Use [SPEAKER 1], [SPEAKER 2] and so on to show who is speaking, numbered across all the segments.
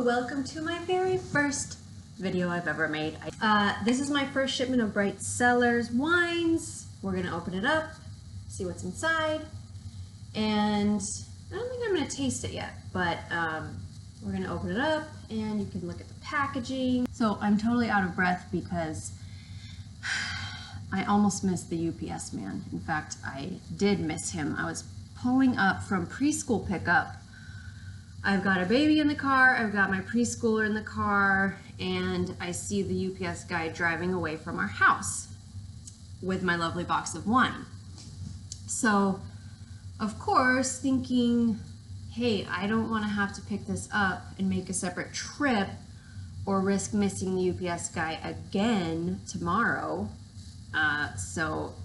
[SPEAKER 1] welcome to my very first video I've ever made. This is my first shipment of Bright Cellars wines. We're gonna open it up, see what's inside, and I don't think I'm gonna taste it yet, but we're gonna open it up and you can look at the packaging. So I'm totally out of breath because I almost missed the UPS man. In fact, I did miss him. I was pulling up from preschool pickup. I've got a baby in the car, I've got my preschooler in the car, and I see the UPS guy driving away from our house with my lovely box of wine. So, of course, thinking, hey, I don't want to have to pick this up and make a separate trip or risk missing the UPS guy again tomorrow. So,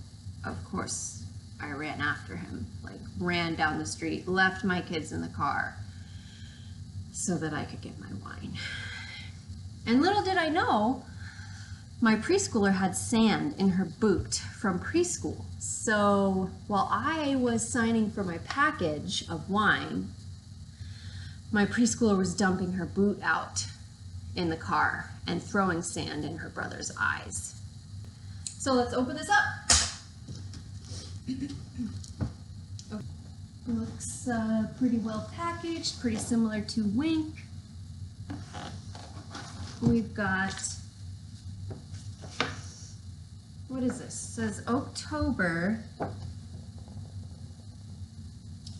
[SPEAKER 1] of course, I ran after him, like ran down the street, left my kids in the car so that I could get my wine. And little did I know, my preschooler had sand in her boot from preschool. So while I was signing for my package of wine, my preschooler was dumping her boot out in the car and throwing sand in her brother's eyes. So let's open this up. Looks pretty well packaged, pretty similar to Wink. We've got, what is this? It says October.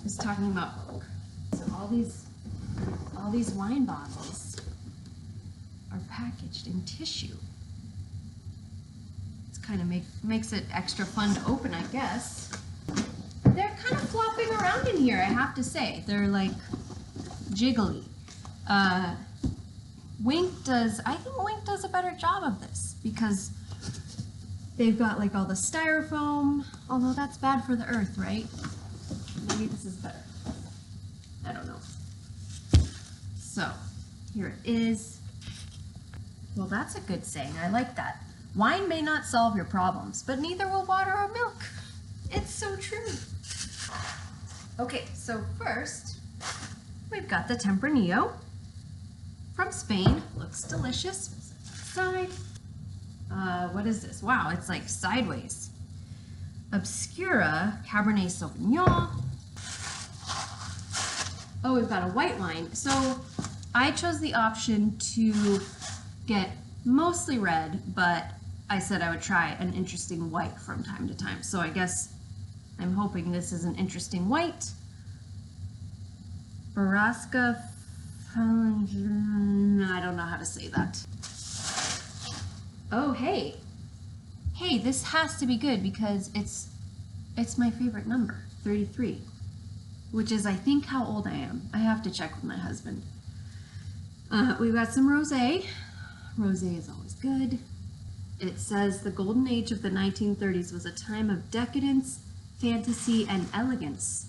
[SPEAKER 1] It's talking about oak. So all these wine bottles are packaged in tissue. It's kind of makes it extra fun to open, I guess. They're kind of flopping around in here, I have to say. They're like jiggly. I think Wink does a better job of this because they've got like all the styrofoam, although that's bad for the earth, right? Maybe this is better. I don't know. So, here it is. Well, that's a good saying. I like that. Wine may not solve your problems, but neither will water or milk. It's so true. Okay, so first, we've got the Tempranillo from Spain. Looks delicious. Side. What is this? Wow, it's like sideways. Obscura Cabernet Sauvignon. Oh, we've got a white wine. So I chose the option to get mostly red, but I said I would try an interesting white from time to time. So I guess I'm hoping this is an interesting white. Barasca, I don't know how to say that. Oh, hey. Hey, this has to be good because it's my favorite number, 33, which is I think how old I am. I have to check with my husband. We've got some rosé. Rosé is always good. It says the golden age of the 1930s was a time of decadence, fantasy, and elegance.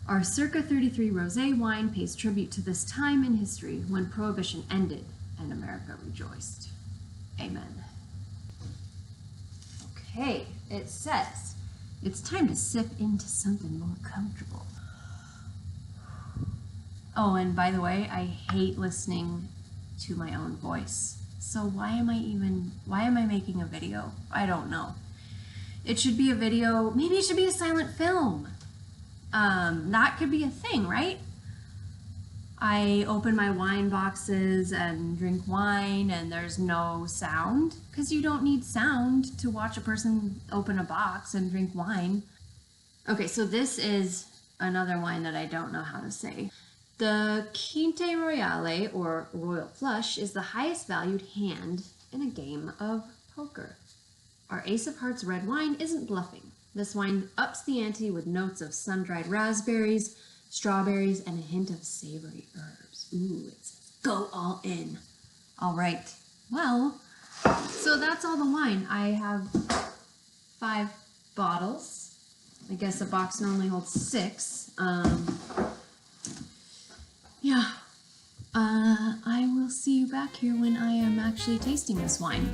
[SPEAKER 1] Our circa 33 rosé wine pays tribute to this time in history when Prohibition ended and America rejoiced. Amen. Okay, it says it's time to sip into something more comfortable. Oh, and by the way, I hate listening to my own voice. So why am I making a video? I don't know. It should be a video, maybe it should be a silent film. That could be a thing, right? I open my wine boxes and drink wine and there's no sound, because you don't need sound to watch a person open a box and drink wine. Okay, so this is another wine that I don't know how to say. The Quinte Royale, or Royal Flush, is the highest valued hand in a game of poker. Our Ace of Hearts red wine isn't bluffing. This wine ups the ante with notes of sun-dried raspberries, strawberries, and a hint of savory herbs. Ooh, it says go all in. All right, well, so that's all the wine. I have 5 bottles. I guess a box normally holds 6. Yeah, I will see you back here when I am actually tasting this wine.